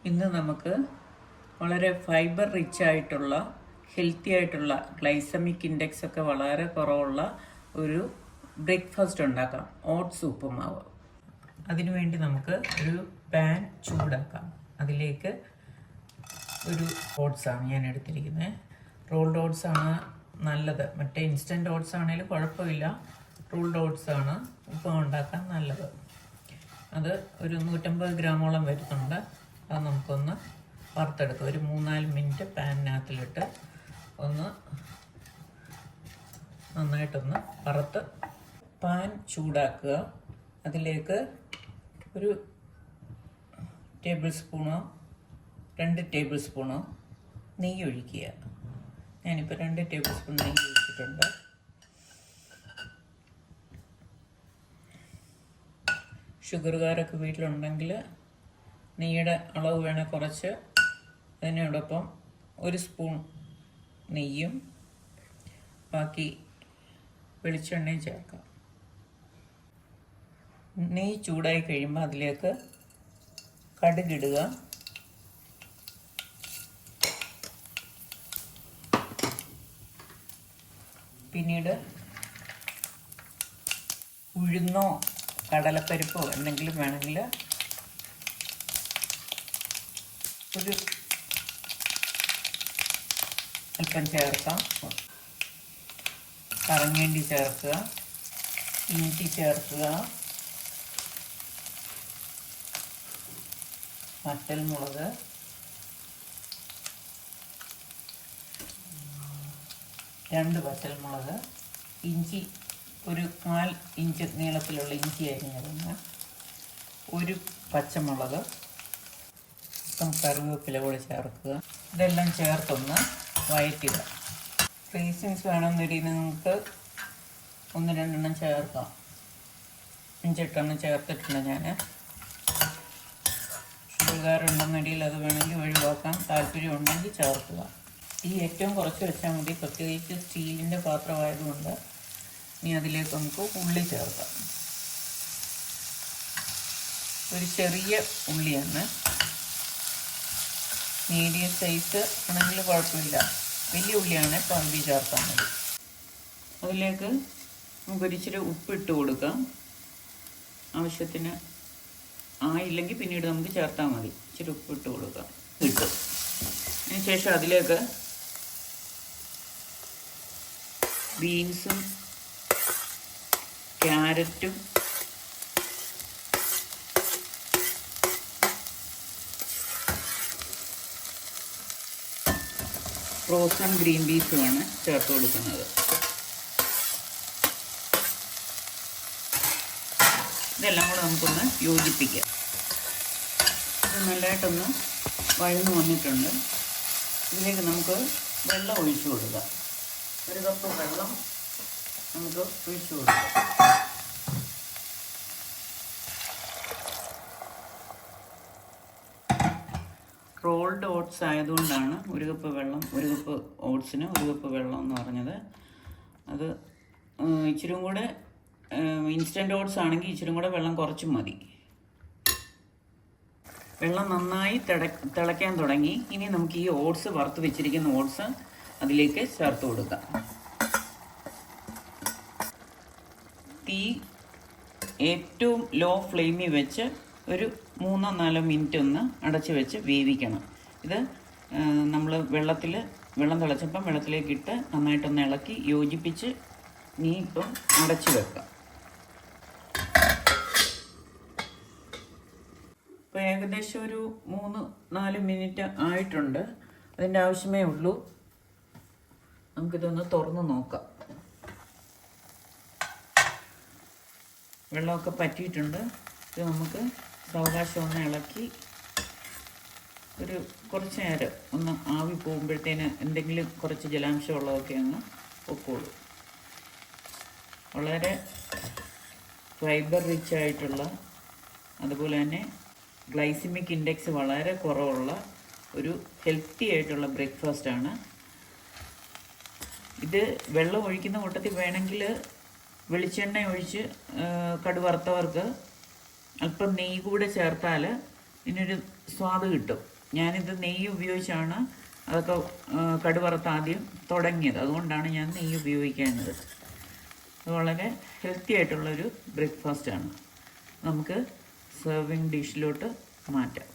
ഇന്ന് നമുക്ക് വളരെ ഫൈബർ റിച്ച് ആയിട്ടുള്ള ഹെൽത്തി ആയിട്ടുള്ള ഗ്ലൈസമിക് ഇൻഡെക്സ് ഒക്കെ വളരെ കുറവുള്ള ഒരു ബ്രേക്ക്ഫാസ്റ്റ് ഉണ്ടാക്കാം. ഓട്സ് ഉപ്പുമാവ്. അതിനുവേണ്ടി നമുക്ക് ഒരു പാൻ ചൂടാക്കാം. അതിലേക്ക് ഒരു ഓട്സാണ് ഞാൻ എടുത്തിരിക്കുന്നത്. റോൾഡ് ഓട്സ് ആണ് നല്ലത്. മറ്റേ ഇൻസ്റ്റൻറ്റ് ഓട്സ് ആണെങ്കിലും കുഴപ്പമില്ല. റോൾഡ് ഓട്സ് ആണ് ഉപ്പുമാവ് ഉണ്ടാക്കാൻ നല്ലത്. അത് ഒരു 150 ഗ്രാമോളം വരുന്നുണ്ട്. അത് നമുക്കൊന്ന് വറുത്തെടുക്കുക. ഒരു 3-4 മിനിറ്റ് പാനിനകത്തിലിട്ട് ഒന്ന് നന്നായിട്ടൊന്ന് വറുത്ത് പാൻ ചൂടാക്കുക. അതിലേക്ക് ഒരു 2 ടേബിൾ സ്പൂണോ നെയ്യ് ഒഴിക്കുക. ഞാനിപ്പോൾ 2 ടേബിൾ സ്പൂൺ നെയ്യ് ഒഴിച്ചിട്ടുണ്ട്. ഷുഗറുകാരൊക്കെ വീട്ടിലുണ്ടെങ്കിൽ നെയ്യുടെ അളവ് വേണേൽ കുറച്ച് അതിനോടൊപ്പം 1 സ്പൂൺ നെയ്യും ബാക്കി വെളിച്ചെണ്ണയും ചേർക്കാം. നെയ്യ് ചൂടായി കഴിയുമ്പോൾ അതിലേക്ക് കടുകിടുക. പിന്നീട് ഉഴുന്നോ കടലപ്പരിപ്പോ എന്തെങ്കിലും വേണമെങ്കിൽ ഒരു അല്പം ചേർക്കാം. കറങ്ങേണ്ടി ചേർക്കുക, ഇഞ്ചി ചേർക്കുക, വറ്റൽമുളക്, രണ്ട് വറ്റൽമുളക്, ഇഞ്ചി ഒരു 4 ഇഞ്ച് നീളത്തിലുള്ള ഇഞ്ചി അരിഞ്ഞിരുന്ന, ഒരു പച്ചമുളക്, കറിവേപ്പില കൂടി ചേർക്കുക. ഇതെല്ലാം ചേർത്തൊന്ന് വഴറ്റുക. റേസിൻസ് വേണമെന്നൊരു നിങ്ങൾക്ക് 1-2 ചേർക്കാം. 5-8 ചേർത്തിട്ടുണ്ട് ഞാൻ. ഷുഗറുണ്ടെന്നടിയിൽ അത് വേണമെങ്കിൽ ഒഴിവാക്കാം. താല്പര്യം ഉണ്ടെങ്കിൽ ചേർക്കുക. ഈ ഏറ്റവും കുറച്ച് വെച്ചാൽ മതി. പ്രത്യേകിച്ച് സ്റ്റീലിൻ്റെ പാത്രമായതുകൊണ്ട്. ഇനി അതിലേക്ക് നമുക്ക് ഉള്ളി ചേർക്കാം. ഒരു ചെറിയ ഉള്ളിയാണ്. മീഡിയം സൈസ് ആണെങ്കിൽ കുഴപ്പമില്ല. വലിയ ഉള്ളിയാണ് പകുതി ചേർത്താൽ മതി. അതിലേക്ക് നമുക്കൊരിച്ചിരി ഉപ്പിട്ട് കൊടുക്കാം. ആവശ്യത്തിന് ആയില്ലെങ്കിൽ പിന്നീട് നമുക്ക് ചേർത്താൽ മതി. ഇച്ചിരി ഉപ്പിട്ട് കൊടുക്കാം. കിട്ടും. അതിനുശേഷം അതിലേക്ക് ബീൻസും ക്യാരറ്റും ഫ്രോസൺ ഗ്രീൻ പീസുമാണ് ചേർത്ത് കൊടുക്കുന്നത്. ഇതെല്ലാം കൂടെ നമുക്കൊന്ന് യോജിപ്പിക്കാം. ഇത് നല്ലതായിട്ടൊന്ന് വഴന്നു വന്നിട്ടുണ്ട്. ഇതിലേക്ക് നമുക്ക് വെള്ളം ഒഴിച്ചു കൊടുക്കാം. 1 കപ്പ് വെള്ളം നമുക്ക് ഒഴിച്ചു കൊടുക്കാം. റോൾഡ് ഓട്സ് ആയതുകൊണ്ടാണ് 1 കപ്പ് വെള്ളം, 1 കപ്പ് ഓട്സിന് 1 കപ്പ് വെള്ളം എന്ന് പറഞ്ഞത്. അത് ഇച്ചിരും കൂടെ ഇൻസ്റ്റൻറ്റ് ഓട്സ് ആണെങ്കിൽ ഇച്ചിരും കൂടെ വെള്ളം കുറച്ചും മതി. വെള്ളം നന്നായി തിളയ്ക്കാൻ തുടങ്ങി. ഇനി നമുക്ക് ഈ ഓട്സ് വറുത്ത് വെച്ചിരിക്കുന്ന ഓട്സ് അതിലേക്ക് ചേർത്ത് കൊടുക്കാം. തീ ഏറ്റവും ലോ ഫ്ലെയിമിൽ വെച്ച് ഒരു 3-4 മിനിറ്റ് ഒന്ന് അടച്ച് വെച്ച് വേവിക്കണം. ഇത് നമ്മൾ വെള്ളം തിളച്ചപ്പം വെള്ളത്തിലേക്ക് ഇട്ട് നന്നായിട്ടൊന്ന് ഇളക്കി യോജിപ്പിച്ച് നീ ഇപ്പം അടച്ച് വെക്കാം. ഇപ്പോൾ ഏകദേശം ഒരു 3-4 മിനിറ്റ് ആയിട്ടുണ്ട്. അതിൻ്റെ ആവശ്യമേ ഉള്ളൂ. നമുക്കിതൊന്ന് തുറന്ന് നോക്കാം. വെള്ളമൊക്കെ പറ്റിയിട്ടുണ്ട്. ഇത് നമുക്ക് സാവകാശം ഒന്ന് ഇളക്കി ഒരു കുറച്ച് നേരം ഒന്ന് ആവി പോകുമ്പോഴത്തേന് എന്തെങ്കിലും കുറച്ച് ജലാംശമുള്ളതൊക്കെ ഒന്ന് ഒക്കുള്ളൂ. വളരെ ഫൈബർ റിച്ച് ആയിട്ടുള്ള, അതുപോലെ തന്നെ ഗ്ലൈസിമിക് ഇൻഡെക്സ് വളരെ കുറവുള്ള ഒരു ഹെൽത്തി ആയിട്ടുള്ള ബ്രേക്ക്ഫാസ്റ്റാണ് ഇത്. വെള്ളം ഒഴിക്കുന്ന കൂട്ടത്തിൽ വേണമെങ്കിൽ വെളിച്ചെണ്ണ ഒഴിച്ച് കടുവറുത്തവർക്ക് അല്പം നെയ്യ് കൂടെ ചേർത്താൽ ഇതിനൊരു സ്വാദ് കിട്ടും. ഞാനിത് നെയ്യ് ഉപയോഗിച്ചാണ് അതൊക്കെ കടുവറുത്ത് ആദ്യം തുടങ്ങിയത്, അതുകൊണ്ടാണ് ഞാൻ നെയ്യ് ഉപയോഗിക്കുന്നത്. അത് വളരെ ഹെൽത്തി ആയിട്ടുള്ളൊരു ബ്രേക്ക്ഫാസ്റ്റാണ്. നമുക്ക് സെർവിങ് ഡിഷിലോട്ട് മാറ്റാം.